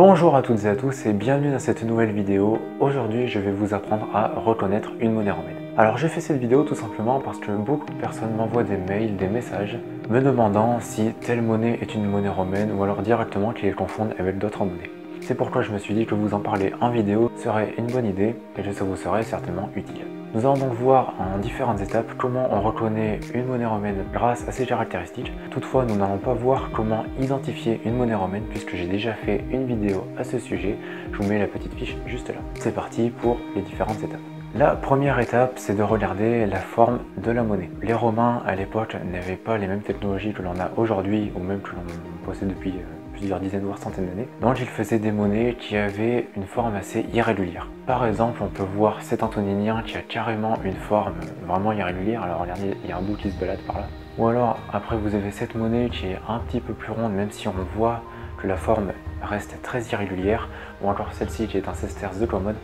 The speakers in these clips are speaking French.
Bonjour à toutes et à tous et bienvenue dans cette nouvelle vidéo. Aujourd'hui je vais vous apprendre à reconnaître une monnaie romaine. Alors j'ai fait cette vidéo tout simplement parce que beaucoup de personnes m'envoient des mails, des messages me demandant si telle monnaie est une monnaie romaine ou alors directement qu'ils les confondent avec d'autres monnaies. C'est pourquoi je me suis dit que vous en parler en vidéo serait une bonne idée et que ça vous serait certainement utile. Nous allons donc voir en différentes étapes comment on reconnaît une monnaie romaine grâce à ses caractéristiques. Toutefois, nous n'allons pas voir comment identifier une monnaie romaine puisque j'ai déjà fait une vidéo à ce sujet. Je vous mets la petite fiche juste là. C'est parti pour les différentes étapes. La première étape, c'est de regarder la forme de la monnaie. Les Romains, à l'époque, n'avaient pas les mêmes technologies que l'on a aujourd'hui, ou même que l'on possède depuis plusieurs dizaines voire centaines d'années. Donc ils faisaient des monnaies qui avaient une forme assez irrégulière. Par exemple, on peut voir cet antoninien qui a carrément une forme vraiment irrégulière. Alors regardez, il y a un bout qui se balade par là. Ou alors, après vous avez cette monnaie qui est un petit peu plus ronde, même si on voit que la forme reste très irrégulière. Ou encore celle-ci qui est un sesterce de commode,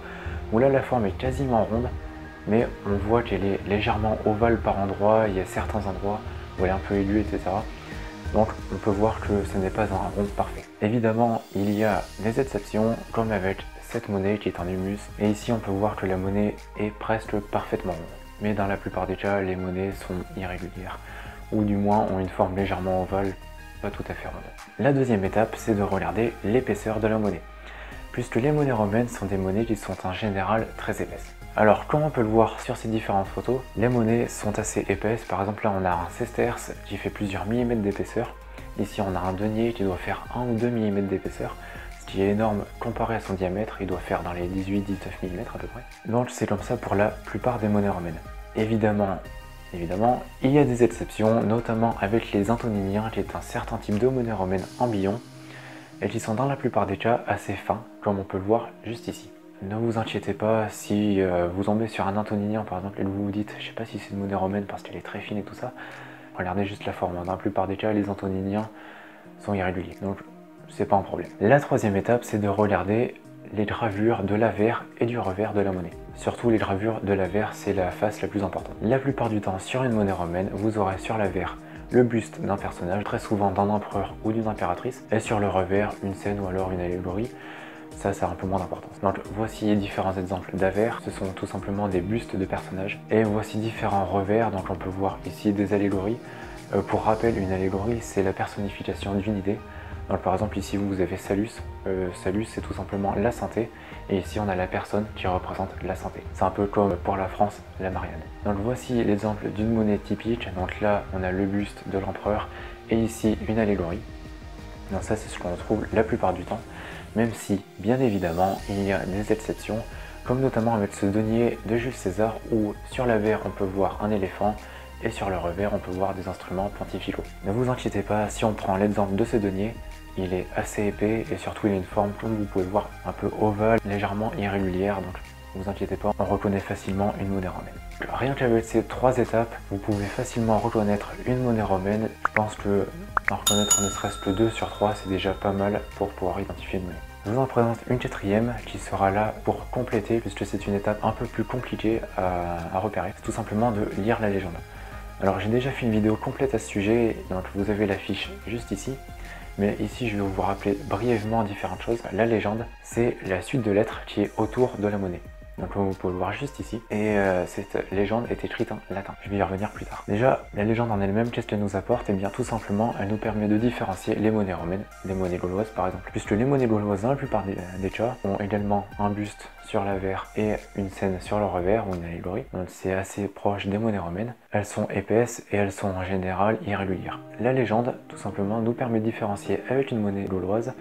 où là la forme est quasiment ronde, mais on voit qu'elle est légèrement ovale par endroits. Il y a certains endroits où elle est un peu aiguë, etc. Donc on peut voir que ce n'est pas un rond parfait. Évidemment, il y a des exceptions, comme avec cette monnaie qui est en humus. Et ici on peut voir que la monnaie est presque parfaitement ronde. Mais dans la plupart des cas, les monnaies sont irrégulières, ou du moins ont une forme légèrement ovale, pas tout à fait ronde. La deuxième étape, c'est de regarder l'épaisseur de la monnaie, puisque les monnaies romaines sont des monnaies qui sont en général très épaisses. Alors, comme on peut le voir sur ces différentes photos, les monnaies sont assez épaisses. Par exemple, là, on a un sesterce qui fait plusieurs millimètres d'épaisseur. Ici, on a un denier qui doit faire 1 ou 2 mm d'épaisseur, ce qui est énorme comparé à son diamètre. Il doit faire dans les 18-19 mm à peu près. Donc, c'est comme ça pour la plupart des monnaies romaines. Évidemment, il y a des exceptions, notamment avec les antoniniens, qui est un certain type de monnaie romaine en billon, et qui sont dans la plupart des cas assez fins, comme on peut le voir juste ici. Ne vous inquiétez pas si vous tombez sur un antoninien par exemple et que vous vous dites je sais pas si c'est une monnaie romaine parce qu'elle est très fine et tout ça, regardez juste la forme. Dans la plupart des cas, les antoniniens sont irréguliers, donc c'est pas un problème. La troisième étape, c'est de regarder les gravures de l'avers et du revers de la monnaie. Surtout les gravures de l'avers, c'est la face la plus importante. La plupart du temps sur une monnaie romaine, vous aurez sur l'avers le buste d'un personnage, très souvent d'un empereur ou d'une impératrice, et sur le revers une scène ou alors une allégorie. Ça a un peu moins d'importance. Donc voici différents exemples d'avers, ce sont tout simplement des bustes de personnages. Et voici différents revers, donc on peut voir ici des allégories. Pour rappel, une allégorie, c'est la personnification d'une idée. Donc par exemple ici vous avez Salus, Salus c'est tout simplement la santé, et ici on a la personne qui représente la santé. C'est un peu comme pour la France, la Marianne. Donc voici l'exemple d'une monnaie typique, donc là on a le buste de l'empereur, et ici une allégorie. Donc ça c'est ce qu'on trouve la plupart du temps, même si bien évidemment il y a des exceptions, comme notamment avec ce denier de Jules César où sur l'avers on peut voir un éléphant et sur le revers on peut voir des instruments pontificaux. Ne vous inquiétez pas, si on prend l'exemple de ce denier, il est assez épais et surtout il a une forme, comme vous pouvez voir, un peu ovale, légèrement irrégulière, donc ne vous inquiétez pas, on reconnaît facilement une monnaie romaine. Rien qu'avec ces trois étapes, vous pouvez facilement reconnaître une monnaie romaine. Je pense que en reconnaître ne serait-ce que 2 sur 3, c'est déjà pas mal pour pouvoir identifier une monnaie. Je vous en présente une quatrième qui sera là pour compléter, puisque c'est une étape un peu plus compliquée à repérer. C'est tout simplement de lire la légende. Alors j'ai déjà fait une vidéo complète à ce sujet, donc vous avez la fiche juste ici. Mais ici, je vais vous rappeler brièvement différentes choses. La légende, c'est la suite de lettres qui est autour de la monnaie. Donc comme vous pouvez le voir juste ici. Et cette légende est écrite en latin. Je vais y revenir plus tard. Déjà, la légende en elle-même, qu'est-ce qu'elle nous apporte? Eh bien tout simplement, elle nous permet de différencier les monnaies romaines des monnaies gauloises par exemple. Puisque les monnaies gauloises, dans la plupart des cas, ont également un buste sur l'avers et une scène sur le revers ou une allégorie. Donc c'est assez proche des monnaies romaines. Elles sont épaisses et elles sont en général irrégulières. La légende, tout simplement, nous permet de différencier avec une monnaie gauloise,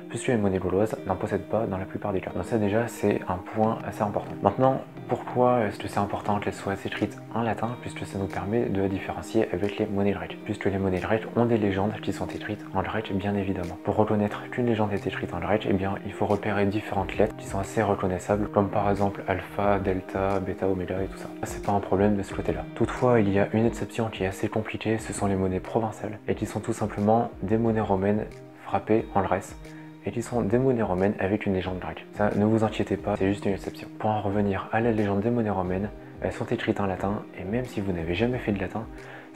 puisque les monnaies gauloises n'en possèdent pas dans la plupart des cas. Donc ça déjà c'est un point assez important. Maintenant, pourquoi est-ce que c'est important qu'elles soient écrites en latin? Puisque ça nous permet de la différencier avec les monnaies grecques. Puisque les monnaies grecques ont des légendes qui sont écrites en grec bien évidemment. Pour reconnaître qu'une légende est écrite en grec, eh bien il faut repérer différentes lettres qui sont assez reconnaissables, comme par exemple alpha, delta, bêta, oméga et tout ça. C'est pas un problème de ce côté-là. Toutefois, il y a une exception qui est assez compliquée, ce sont les monnaies provençales, et qui sont tout simplement des monnaies romaines frappées en Grèce, et qui sont des monnaies romaines avec une légende grecque. Ça, ne vous inquiétez pas, c'est juste une exception. Pour en revenir à la légende des monnaies romaines, elles sont écrites en latin, et même si vous n'avez jamais fait de latin,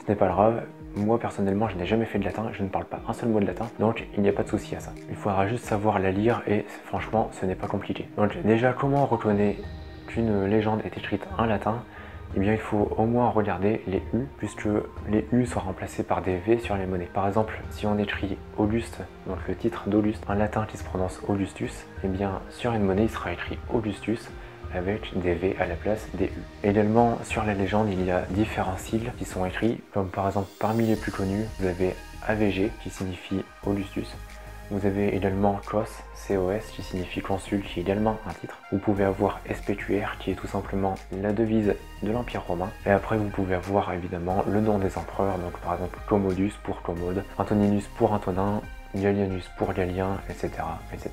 ce n'est pas grave, Moi personnellement, je n'ai jamais fait de latin, je ne parle pas un seul mot de latin, donc il n'y a pas de souci à ça. Il faudra juste savoir la lire et franchement, ce n'est pas compliqué. Donc déjà, comment on reconnaît qu'une légende est écrite en latin? Eh bien, il faut au moins regarder les U, puisque les U sont remplacés par des V sur les monnaies. Par exemple, si on écrit Auguste, donc le titre d'Auguste, un latin qui se prononce Augustus, eh bien, sur une monnaie, il sera écrit Augustus avec des V à la place des U. Également, sur la légende, il y a différents sigles qui sont écrits, comme par exemple, parmi les plus connus, vous avez AVG, qui signifie Augustus. Vous avez également COS, COS, qui signifie consul, qui est également un titre. Vous pouvez avoir SPQR, qui est tout simplement la devise de l'Empire romain. Et après, vous pouvez avoir évidemment le nom des empereurs, donc par exemple Commodus pour Commode, Antoninus pour Antonin, Gallienus pour Galien, etc., etc.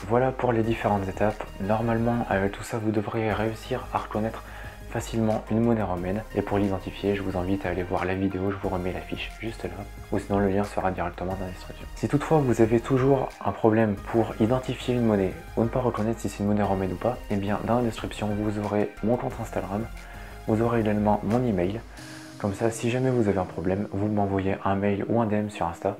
Voilà pour les différentes étapes. Normalement, avec tout ça, vous devriez réussir à reconnaître facilement une monnaie romaine, et pour l'identifier, je vous invite à aller voir la vidéo, je vous remets la fiche juste là, ou sinon le lien sera directement dans la description. Si toutefois vous avez toujours un problème pour identifier une monnaie ou ne pas reconnaître si c'est une monnaie romaine ou pas, et bien dans la description vous aurez mon compte Instagram, vous aurez également mon email, comme ça si jamais vous avez un problème, vous m'envoyez un mail ou un DM sur Insta,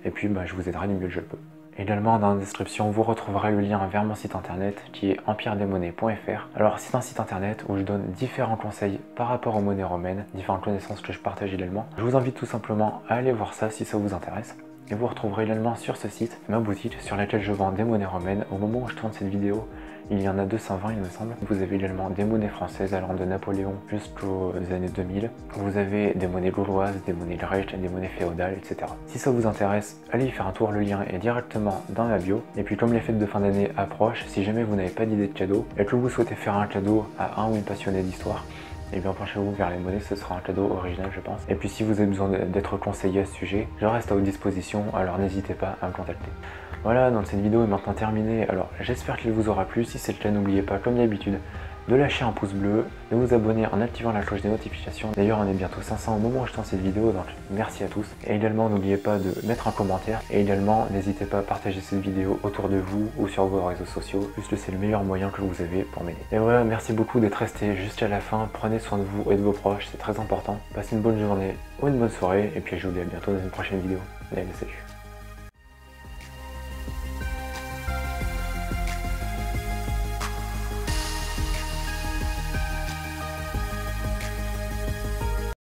et puis je vous aiderai du mieux que je le peux. Également dans la description, vous retrouverez le lien vers mon site internet qui est empiredesmonnaies.fr. Alors c'est un site internet où je donne différents conseils par rapport aux monnaies romaines, différentes connaissances que je partage également. Je vous invite tout simplement à aller voir ça si ça vous intéresse. Et vous retrouverez également sur ce site ma boutique sur laquelle je vends des monnaies romaines. Au moment où je tourne cette vidéo, il y en a 220 il me semble. Vous avez également des monnaies françaises allant de Napoléon jusqu'aux années 2000. Vous avez des monnaies gauloises, des monnaies grecques, des monnaies féodales, etc. Si ça vous intéresse, allez y faire un tour, le lien est directement dans la bio. Et puis comme les fêtes de fin d'année approchent, si jamais vous n'avez pas d'idée de cadeau et que vous souhaitez faire un cadeau à un ou une passionnée d'histoire, et bien penchez-vous vers les monnaies, ce sera un cadeau original je pense. Et puis si vous avez besoin d'être conseillé à ce sujet, je reste à votre disposition, alors n'hésitez pas à me contacter. Voilà, donc cette vidéo est maintenant terminée, alors j'espère qu'elle vous aura plu. Si c'est le cas, n'oubliez pas comme d'habitude de lâcher un pouce bleu, de vous abonner en activant la cloche des notifications. D'ailleurs on est bientôt 500 au moment où je tourne cette vidéo, donc merci à tous. Et également n'oubliez pas de mettre un commentaire, et également n'hésitez pas à partager cette vidéo autour de vous ou sur vos réseaux sociaux, puisque c'est le meilleur moyen que vous avez pour m'aider. Et voilà, merci beaucoup d'être resté jusqu'à la fin, prenez soin de vous et de vos proches, c'est très important. Passez une bonne journée ou une bonne soirée, et puis je vous dis à bientôt dans une prochaine vidéo. Allez, salut.